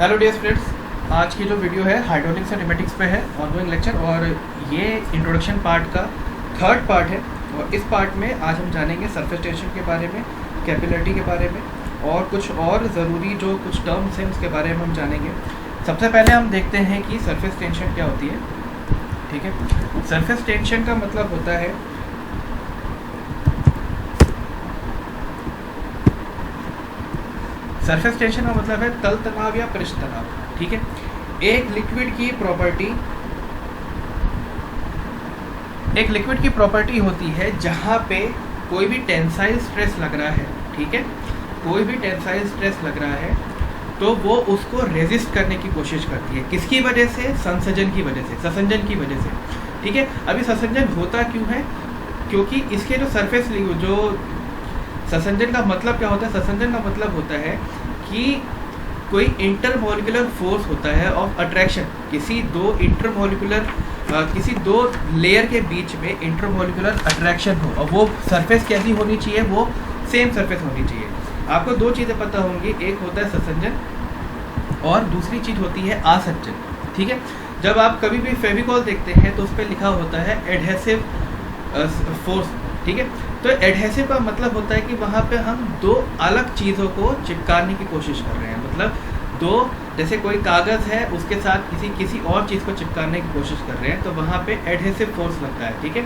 Hello dear students, आज की जो वीडियो है हाइड्रोलिक्स एंड न्यूमेटिक्स पे है, ऑनगोइंग लेक्चर, और ये इंट्रोडक्शन पार्ट का थर्ड पार्ट है। और इस पार्ट में आज हम जानेंगे सरफेस टेंशन के बारे में, कैपिलरिटी के बारे में और कुछ और ज़रूरी जो कुछ टर्म्स हैं उसके बारे में हम जानेंगे। सबसे पहले हम देखते हैं कि सरफेस टेंशन क्या होती है। ठीक है, सरफेस टेंशन का मतलब होता है सरफेस टेंशन का मतलब है तल तनाव या पृष्ठ तनाव। ठीक है, एक लिक्विड की प्रॉपर्टी होती है जहाँ पे कोई भी टेंसाइल स्ट्रेस लग रहा है। ठीक है, कोई भी टेंसाइल स्ट्रेस लग रहा है तो वो उसको रेजिस्ट करने की कोशिश करती है। किसकी वजह से? संसंजन की वजह से, ससंजन की वजह से। ठीक है, अभी ससंजन होता क्यों है? क्योंकि इसके जो सरफेस जो ससंजन का मतलब क्या होता है? ससंजन का मतलब होता है कि कोई इंटरमोलिकुलर फोर्स होता है ऑफ अट्रैक्शन। किसी दो लेयर के बीच में इंटरमोलिकुलर अट्रैक्शन हो और वो सरफेस कैसी होनी चाहिए? वो सेम सरफेस होनी चाहिए। आपको दो चीज़ें पता होंगी, एक होता है ससंजन और दूसरी चीज़ होती है आसंजन। ठीक है, जब आप कभी भी फेविकॉल देखते हैं तो उस पर लिखा होता है एडहेसिव फोर्स। ठीक है, तो एडहेसिव का मतलब होता है कि वहाँ पे हम दो अलग चीज़ों को चिपकाने की कोशिश कर रहे हैं। मतलब दो, जैसे कोई कागज़ है उसके साथ किसी और चीज़ को चिपकाने की कोशिश कर रहे हैं तो वहाँ पे एडहेसिव फोर्स लगता है। ठीक है,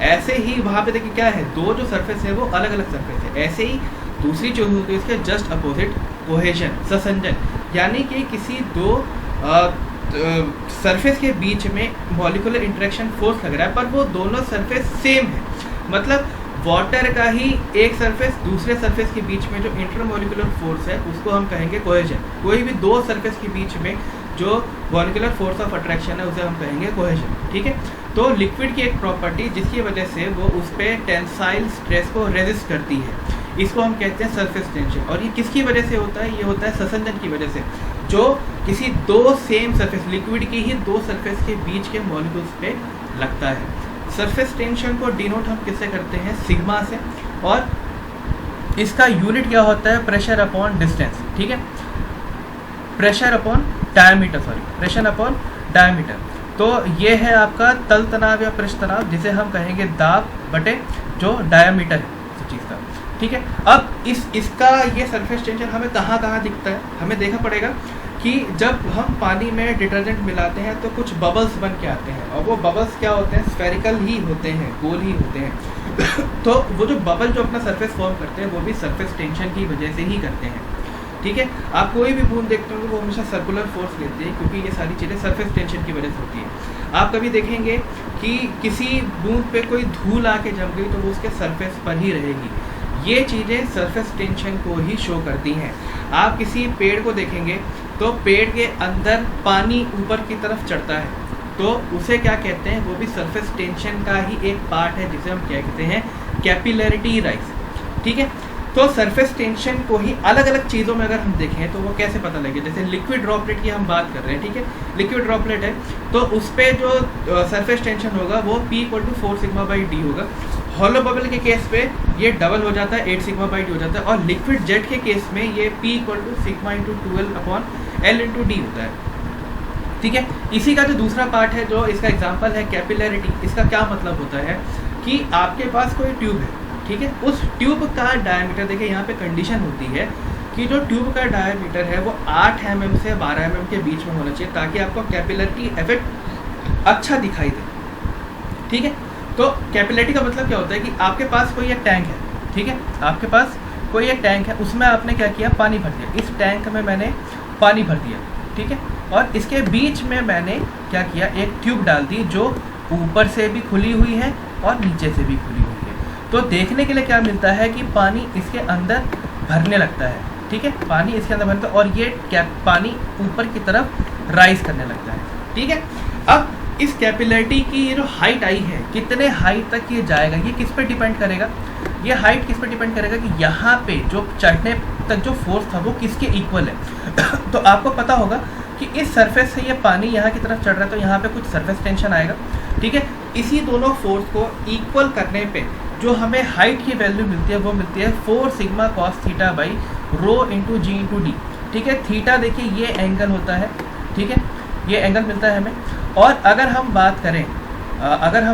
ऐसे ही वहाँ पे देखिए क्या है, दो जो सरफेस है वो अलग अलग सरफेस है। ऐसे ही दूसरी चीज़ होती है इसके जस्ट अपोजिट, कोहेजन, ससंजन, यानी कि किसी दो सरफेस के बीच में मॉलिक्यूलर इंटरेक्शन फोर्स लग रहा है पर वो दोनों सरफेस सेम है। मतलब वाटर का ही एक सरफेस दूसरे सरफेस के बीच में जो इंटरमोलिकुलर फोर्स है उसको हम कहेंगे कोहेजन। कोई भी दो सरफेस के बीच में जो मॉलिक्यूलर फोर्स ऑफ अट्रैक्शन है उसे हम कहेंगे कोहेजन। ठीक है, तो लिक्विड की एक प्रॉपर्टी जिसकी वजह से वो उस पर टेंसाइल स्ट्रेस को रेजिस्ट करती है, इसको हम कहते हैं सरफेस टेंशन। और ये किसकी वजह से होता है? ये होता है ससंजन की वजह से, जो किसी दो सेम सरफेस, लिक्विड की ही दो सरफेस के बीच के मॉलिक्यूल्स पे लगता है। सरफेस टेंशन को डिनोट हम किससे करते हैं? सिग्मा से, और इसका यूनिट क्या होता है? Pressure upon distance. ठीक है, प्रेशर अपॉन डायमीटर। तो ये है आपका तल तनाव या पृष्ठ तनाव, जिसे हम कहेंगे दाब बटे जो डायमीटर है इस चीज़ का। ठीक है, अब इसका ये सरफेस टेंशन हमें कहाँ दिखता है? हमें देखना पड़ेगा कि जब हम पानी में डिटर्जेंट मिलाते हैं तो कुछ बबल्स बन के आते हैं, और वो बबल्स क्या होते हैं? स्फेरिकल ही होते हैं, गोल ही होते हैं। तो वो जो बबल जो अपना सरफेस फॉर्म करते हैं वो भी सरफेस टेंशन की वजह से ही करते हैं। ठीक है, आप कोई भी बूंद देखते होंगे वो हमेशा सर्कुलर फोर्स लेते हैं क्योंकि ये सारी चीज़ें सरफेस टेंशन की वजह से होती है। आप कभी देखेंगे कि किसी बूंद पे कोई धूल आके जम गई तो वो उसके सरफेस पर ही रहेगी। ये चीज़ें सरफेस टेंशन को ही शो करती हैं। आप किसी पेड़ को देखेंगे तो पेड़ के अंदर पानी ऊपर की तरफ चढ़ता है तो उसे क्या कहते हैं? वो भी सरफेस टेंशन का ही एक पार्ट है जिसे हम क्या कहते हैं? Capillarity rise. ठीक है, तो सरफेस टेंशन को ही अलग अलग चीज़ों में अगर हम देखें तो वो कैसे पता लगे? जैसे लिक्विड ड्रॉपलेट की हम बात कर रहे हैं। ठीक है, लिक्विड ड्रॉपलेट है तो उस पर जो सरफेस टेंशन होगा वो P = 4 σ/d होगा। हॉलो बबल के केस पे ये डबल हो जाता है, 8 σ/d हो जाता है, और लिक्विड जेट के केस में ये P = σ × 12/L × d होता है। ठीक है, इसी का जो दूसरा पार्ट है जो इसका एग्जांपल है कैपिलरिटी, इसका क्या मतलब होता है कि आपके पास कोई ट्यूब है। ठीक है, उस ट्यूब का डायमीटर, देखिए यहाँ पे कंडीशन होती है कि जो ट्यूब का डायमीटर है वो 8 mm से 12 mm के बीच में होना चाहिए ताकि आपको कैपिलरिटी इफेक्ट अच्छा दिखाई दे। ठीक है, तो कैपिलरिटी का मतलब क्या होता है कि आपके पास कोई एक टैंक है। ठीक है, आपके पास कोई एक टैंक है, उसमें आपने क्या किया? पानी भर दिया। इस टैंक में मैंने पानी भर दिया। ठीक है, और इसके बीच में मैंने क्या किया? एक ट्यूब डाल दी जो ऊपर से भी खुली हुई है और नीचे से भी खुली हुई है। तो देखने के लिए क्या मिलता है कि पानी इसके अंदर भरने लगता है। ठीक है, पानी इसके अंदर भरता है और ये पानी ऊपर की तरफ राइज करने लगता है। ठीक है, अब इस कैपिलरिटी की ये जो हाइट आई है, कितने हाइट तक ये जाएगा, ये किस पर डिपेंड करेगा? ये हाइट किस पर डिपेंड करेगा कि यहाँ पे जो चढ़ने तक जो फोर्स था वो किसके इक्वल है। तो आपको पता होगा कि इस सरफेस से ये पानी यहाँ की तरफ चढ़ रहा है तो यहाँ पे कुछ सरफेस टेंशन आएगा। ठीक है, इसी दोनों फोर्स को इक्वल करने पे जो हमें हाइट की वैल्यू मिलती है वो मिलती है 4 σ cos θ/ρ × g × d। ठीक है। थीटा देखिए ये एंगल होता है, ठीक है, ये एंगल मिलता है हमें। और अगर हम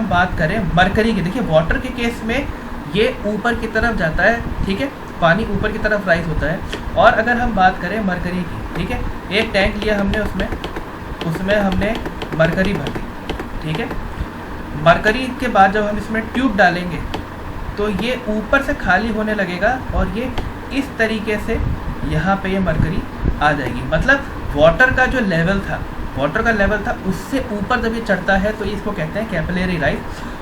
बात करें मरकरी की, देखिए वाटर के केस में ये ऊपर की तरफ जाता है, ठीक है, पानी ऊपर की तरफ राइज होता है। और अगर हम बात करें मरकरी की, ठीक है, एक टैंक लिया हमने, उसमें हमने मरकरी भर दी, ठीक है। मरकरी के बाद जब हम इसमें ट्यूब डालेंगे तो ये ऊपर से खाली होने लगेगा और ये इस तरीके से यहाँ पे ये मरकरी आ जाएगी। मतलब वाटर का लेवल था उससे ऊपर जब ये चढ़ता है तो इसको कहते हैं कैपिलरी राइज।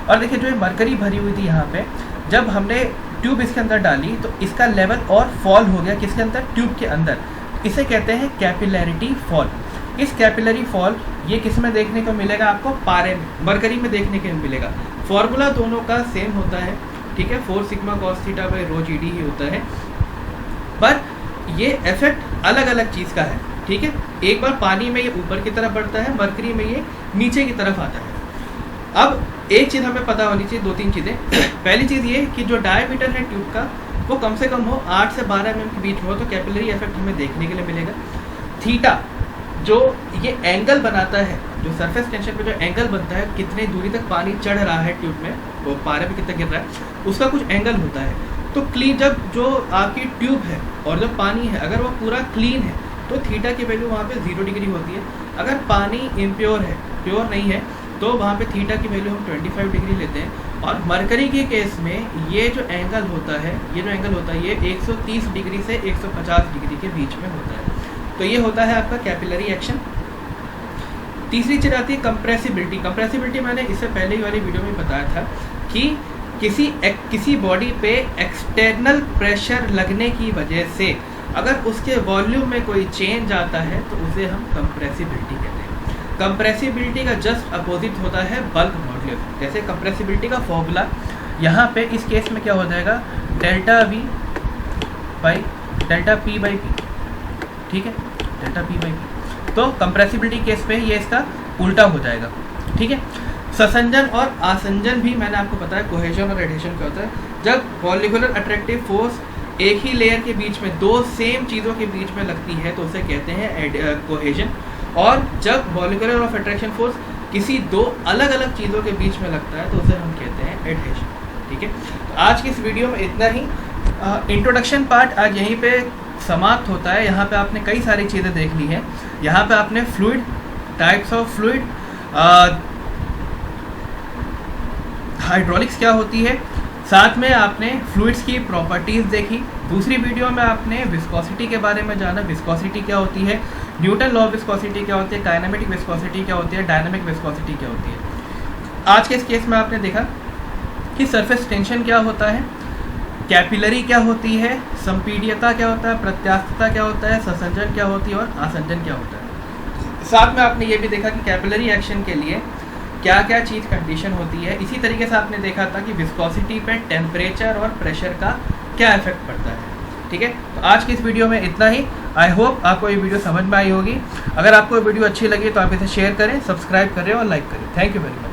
और देखिए जो ये मरकरी भरी हुई थी यहाँ पे, जब हमने ट्यूब इसके अंदर डाली तो इसका लेवल और फॉल हो गया, किसके अंदर, ट्यूब के अंदर। इसे कहते हैं कैपिलरिटी फॉल। इस कैपिलरी फॉल ये किस में देखने को मिलेगा आपको, पारे में, मरकरी में देखने को मिलेगा। फॉर्मूला दोनों का सेम होता है, ठीक है, 4 sigma cos theta by rho g d ही होता है, पर ये इफेक्ट अलग अलग चीज़ का है, ठीक है। एक बार पानी में ये ऊपर की तरफ बढ़ता है, मरकरी में ये नीचे की तरफ आता है। अब एक चीज़ हमें पता होनी चाहिए, 2-3 चीज़ें। पहली चीज़ ये कि जो डायमीटर है ट्यूब का वो कम से कम हो 8 से 12 mm के बीच में हो, तो कैपिलरी इफेक्ट हमें देखने के लिए मिलेगा। थीटा जो ये एंगल बनाता है, जो सरफेस टेंशन पे जो एंगल बनता है, कितने दूरी तक पानी चढ़ रहा है ट्यूब में, वो पारे पे कितना गिर रहा है, उसका कुछ एंगल होता है। तो क्लीन, जब जो आपकी ट्यूब है और जो पानी है अगर वो पूरा क्लीन है तो थीटा की वैल्यू वहाँ पे 0 डिग्री होती है। अगर पानी इम्प्योर है, प्योर नहीं है, तो वहाँ पे थीटा की वैल्यू हम 25 डिग्री लेते हैं। और मरकरी के केस में ये जो एंगल होता है ये 130 डिग्री से 150 डिग्री के बीच में होता है। तो ये होता है आपका कैपिलरी एक्शन। तीसरी चीज़ आती है कंप्रेसिबिलिटी। कंप्रेसिबिलिटी मैंने इससे पहले ही वाली वीडियो में बताया था कि किसी बॉडी पे एक्सटर्नल प्रेशर लगने की वजह से अगर उसके वॉल्यूम में कोई चेंज आता है तो उसे हम कंप्रेसिबिलिटी कहते हैं। कंप्रेसिबिलिटी का जस्ट अपोजिट होता है बल्क मॉड्यूलस। जैसे कंप्रेसिबिलिटी का फॉर्मूला यहाँ पे इस केस में क्या हो जाएगा, delta V by delta P by P, ठीक है, डेल्टा P बाई P। तो कंप्रेसिबिलिटी केस पे ये इसका उल्टा हो जाएगा, ठीक है। ससंजन और आसंजन भी मैंने आपको बताया, कोहेजन और एडहेशन क्या होता है। जब मॉलिक्यूलर अट्रैक्टिव फोर्स एक ही लेयर के बीच में दो सेम चीज़ों के बीच में लगती है तो उसे कहते हैं कोहेजन। और जब मॉलिक्यूलर ऑफ अट्रैक्शन फोर्स किसी दो अलग अलग चीज़ों के बीच में लगता है तो उसे हम कहते हैं एडहेशन, ठीक है। तो आज की इस वीडियो में इतना ही। इंट्रोडक्शन पार्ट आज यहीं पे समाप्त होता है। यहाँ पे आपने कई सारी चीज़ें देख ली हैं। यहाँ पे आपने fluid, types of fluid, hydraulics क्या होती है, साथ में आपने फ्लूइड्स की प्रॉपर्टीज़ देखी। दूसरी वीडियो में आपने विस्कोसिटी के बारे में जाना, विस्कोसिटी क्या होती है, न्यूटन लॉ ऑफ विस्कोसिटी क्या होती है, काइनेमेटिक विस्कोसिटी क्या होती है, डायनामिक विस्कोसिटी क्या होती है। आज के इस केस में आपने देखा कि सरफेस टेंशन क्या होता है, कैपिलरी क्या होती है, संपीड्यता क्या होता है, प्रत्यास्थता क्या होता है, ससंजन क्या होती है और आसंजन क्या होता है। साथ में आपने ये भी देखा कि कैपिलरी एक्शन के लिए क्या क्या चीज़ कंडीशन होती है। इसी तरीके से आपने देखा था कि विस्कोसिटी पे टेम्परेचर और प्रेशर का क्या इफेक्ट पड़ता है, ठीक है। तो आज की इस वीडियो में इतना ही। आई होप आपको ये वीडियो समझ में आई होगी। अगर आपको ये वीडियो अच्छी लगी तो आप इसे शेयर करें, सब्सक्राइब करें और लाइक करें। Thank you very much.